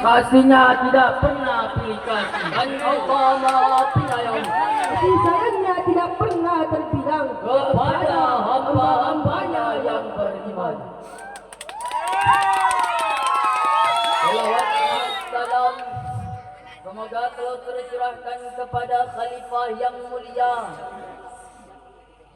kasihnya tidak pernah pilih kasih, dan Allah Maha Penyayang. Kasih sayangnya tidak pernah terbilang kepada hamba-hambanya yang beriman. Salawat salam semoga telah tercurahkan kepada Khalifah yang mulia,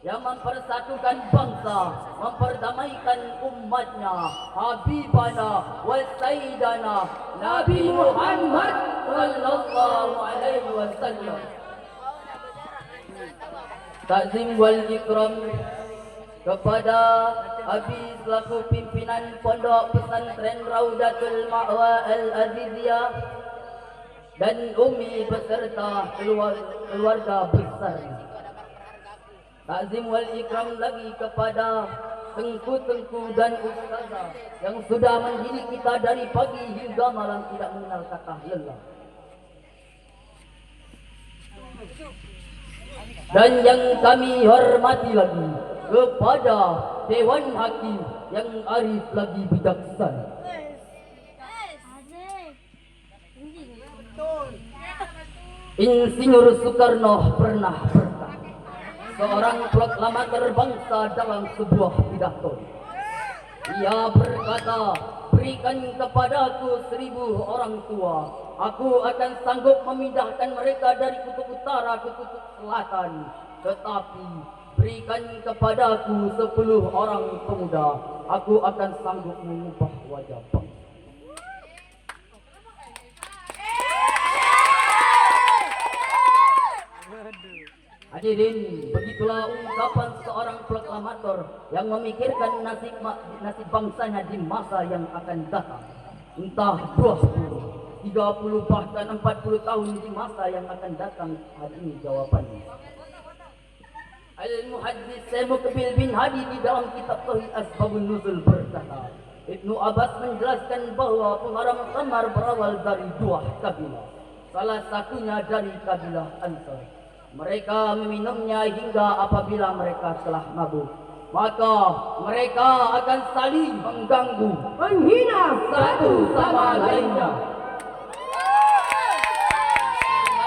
yang mempersatukan bangsa, memperdamaikan umatnya, Habibana wa Sayyidana Nabi Muhammad sallallahu alaihi wasallam. Takzim wal ikram kepada Abi selaku pimpinan Pondok Pesantren Raudatul Ma'wa Al-Aziziyah dan Umi beserta keluarga besar. Takzim wal ikram lagi kepada tengku-tengku dan ustazah yang sudah mendidik kita dari pagi hingga malam tidak mengenal kata lelah. Dan yang kami hormati lagi kepada Dewan Hakim yang arif lagi bijaksana. Insinyur Soekarno pernah berkata, seorang proklamator bangsa dalam sebuah pidato. Ia berkata, berikan kepadaku 1000 orang tua, aku akan sanggup memindahkan mereka dari kutub utara ke kutub selatan. Tetapi berikan kepadaku 10 orang pemuda, aku akan sanggup mengubah wajah bangsa. Hadirin, begitulah ungkapan seorang proklamator yang memikirkan nasib bangsanya di masa yang akan datang. Entah 20, 30, bahkan 40 tahun di masa yang akan datang. Hari ini jawabannya. Al-Muhaddis Syekh Muqbil bin Hadi di dalam kitab Tauhid Asbabun Nuzul berkata, Ibnu Abbas menjelaskan bahwa pengharam khamar berawal dari 2 kabilah. Salah satunya dari kabilah Ansar. Mereka meminumnya hingga apabila mereka telah mabuk, maka mereka akan saling mengganggu, menghina satu sama lainnya.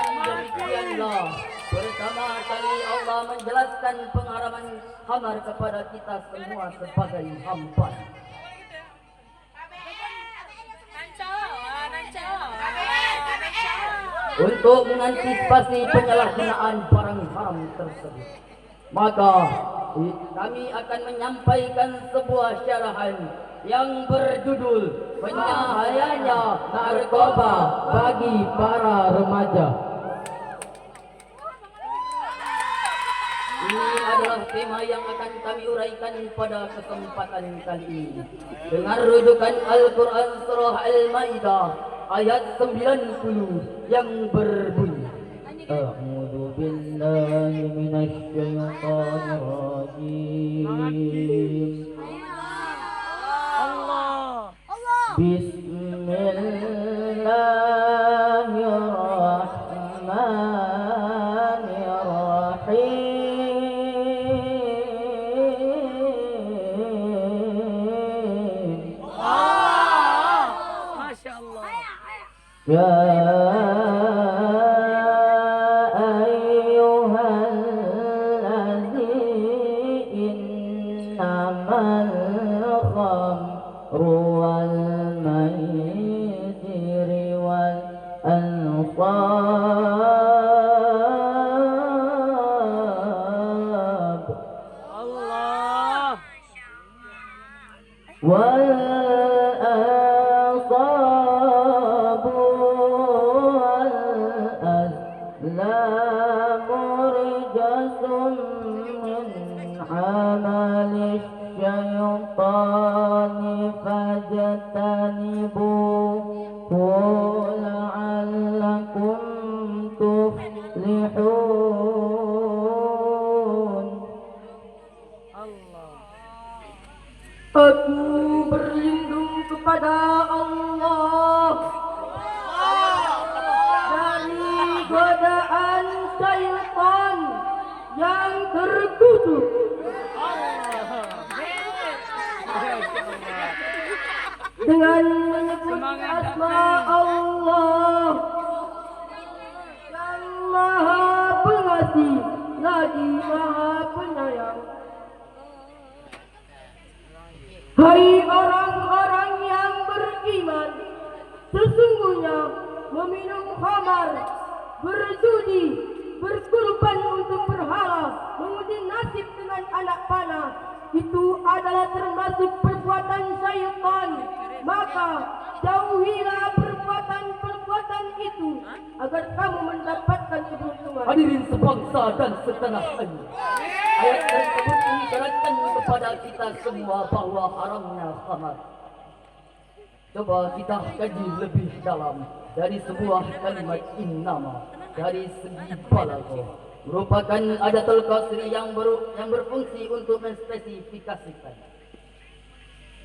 Dengan demikianlah pertama kali Allah menjelaskan pengharaman khamar kepada kita semua sebagai hamba. Untuk mengantisipasi penyalahgunaan barang haram tersebut, maka kami akan menyampaikan sebuah syarahan yang berjudul Penyahayanya Narkoba bagi para Remaja. Ini adalah tema yang akan kami uraikan pada kesempatan kali ini dengan rujukan Al-Quran Surah Al-Ma'idah ayat 90 yang berbunyi, A'udzu billahi minasy syaithanir rajim. Allah. Bismillahirrahmanirrahim. Masya Allah. Ya ayyuhallazina innamal khamru wal maisir wal ansab Allah wal Aku berlindung kepada Allah dari godaan syaitan yang terkutuk. Dengan menyebut asma Allah kasih lagi maha penyayang. Hai orang-orang yang beriman, sesungguhnya meminum khamar, berjudi, berkorban untuk berhala, mengundi nasib dengan anak panah, itu adalah termasuk perbuatan syaitan. Maka jauhilah perbuatan-perbuatan itu agar kamu mendapatkan keberuntungan. Hadirin sebangsa dan setanah air, ayat tersebut mengisyaratkan kepada kita semua bahwa haramnya khamar. Coba kita kaji lebih dalam dari sebuah kalimat innama, dari segi balaghah merupakan adatul qasri yang berfungsi untuk menspesifikasikan.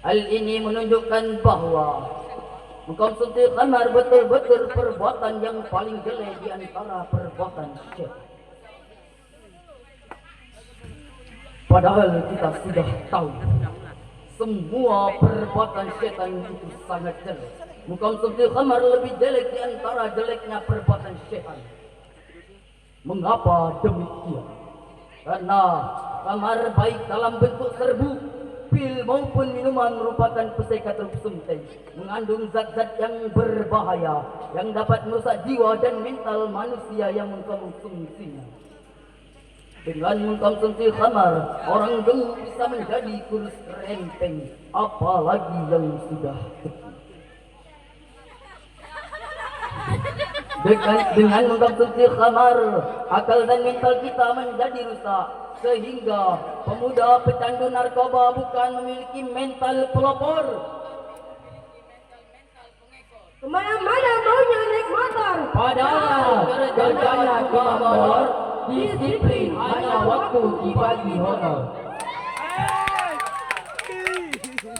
Hal ini menunjukkan bahwa mengkonsumsi khamar betul-betul perbuatan yang paling jelek di antara perbuatan syaitan. Padahal kita sudah tahu semua perbuatan syaitan itu sangat jelek. Mengkonsumsi khamar lebih jelek di antara jeleknya perbuatan syaitan. Mengapa demikian? Karena khamar baik dalam bentuk serbuk, pil maupun minuman merupakan psikotropisme, mengandung zat-zat yang berbahaya yang dapat merusak jiwa dan mental manusia yang mengkonsumsinya. Dengan mengkonsumsi khamar, orang gemuk bisa menjadi kurus rempeng, apalagi yang sudah tua. Dengan mengkonsumsi khamar, akal dan mental kita menjadi rusak, sehingga pemuda pecandu narkoba bukan memiliki mental pelopor. Kemana-mana maunya naik motor, Padahal kerjanya cuma motor, disiplin hanya waktu dibagi honor.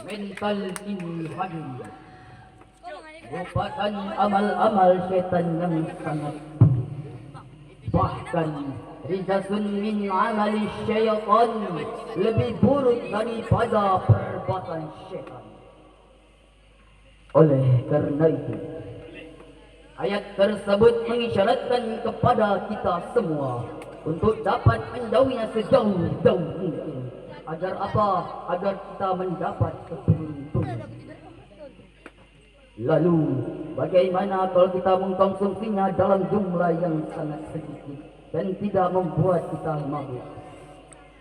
Mental ini hadir merupakan amal-amal syaitan yang sangat bahkan rijasun min amali syaitan lebih buruk daripada perbuatan syaitan. Oleh karena itu, ayat tersebut mengisyaratkan kepada kita semua untuk dapat menjauhinya sejauh-jauh mungkin. Agar apa? Agar kita mendapat keberuntungan. Lalu, bagaimana kalau kita mengkonsumsinya dalam jumlah yang sangat sedikit dan tidak membuat kita mabuk?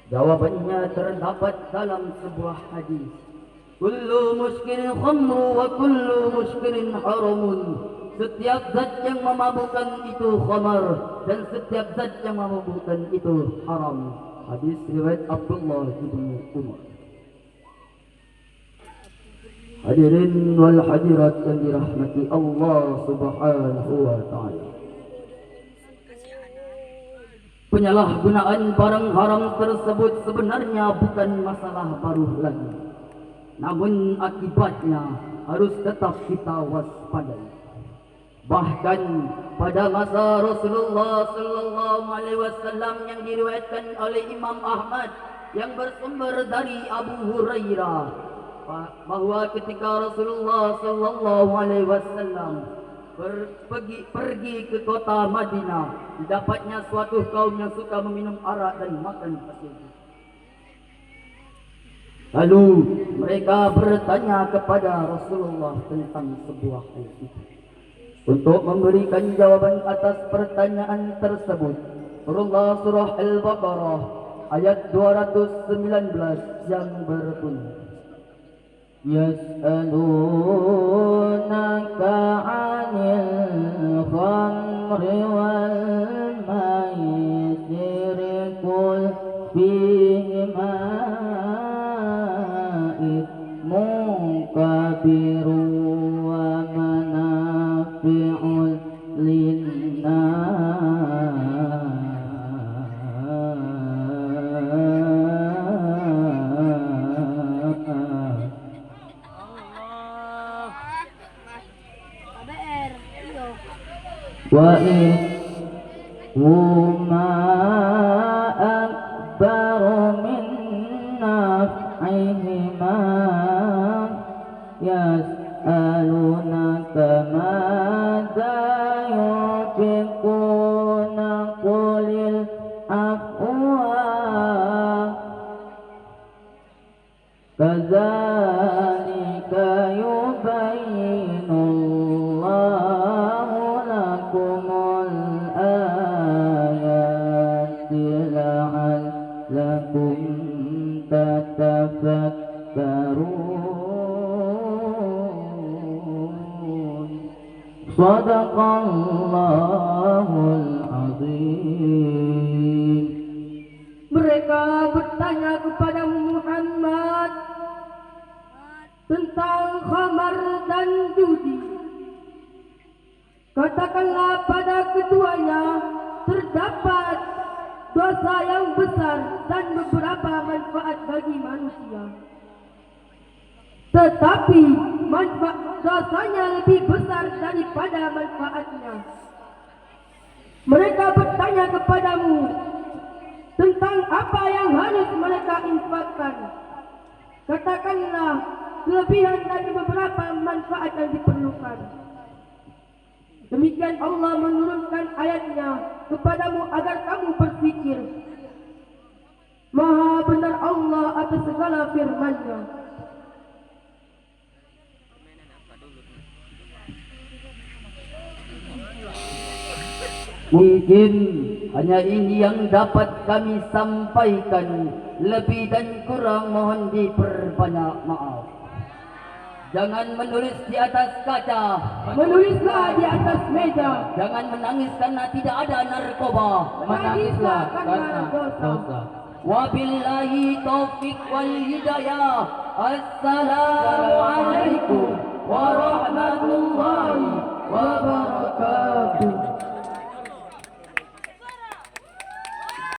Jawabannya terdapat dalam sebuah hadis. Kullu muskirin khamru wa kullu muskirin haramun. Setiap zat yang memabukkan itu khamar dan setiap zat yang memabukkan itu haram. Hadis riwayat Abdullah bin Umar. Hadirin wal hadirat yang dirahmati Allah Subhanahu wa taala. Penyalahgunaan barang haram tersebut sebenarnya bukan masalah baru lagi. Namun akibatnya harus tetap kita waspadai. Bahkan pada masa Rasulullah sallallahu alaihi wasallam yang diriwayatkan oleh Imam Ahmad yang bersumber dari Abu Hurairah, bahwa ketika Rasulullah sallallahu alaihi wasallam pergi ke kota Madinah, didapatnya suatu kaum yang suka meminum arak dan makan pasir. Lalu mereka bertanya kepada Rasulullah tentang sebuah hal itu. Untuk memberikan jawaban atas pertanyaan tersebut, Rasulullah surah Al-Baqarah ayat 219 yang berbunyi, Yas'alunaka 'anil khamri wal maisir qul fihima ithmun kabirun wa manafi'un linnas. Wa huma akbaru min naf'ihima yas'alunaka madza yunfiquna qulil Sadaqallahul azim. Mereka bertanya kepada Muhammad tentang khamar dan judi. Katakanlah pada keduanya terdapat dosa yang besar dan beberapa manfaat bagi manusia. Tetapi manfaat dosanya lebih besar daripada manfaatnya. Mereka bertanya kepadamu tentang apa yang harus mereka infakkan. Katakanlah kelebihan dari beberapa manfaat yang diperlukan. Demikian Allah menurunkan ayatnya kepadamu agar kamu berpikir. Maha benar Allah atas segala firman-Nya. Mungkin hanya ini yang dapat kami sampaikan. Lebih dan kurang mohon diperbanyak maaf. Jangan menulis di atas kaca, Menulislah di atas meja. jangan menangis karena tidak ada narkoba. Menangislah karena dosa. Wabillahi taufik wal hidayah. Assalamualaikum warahmatullahi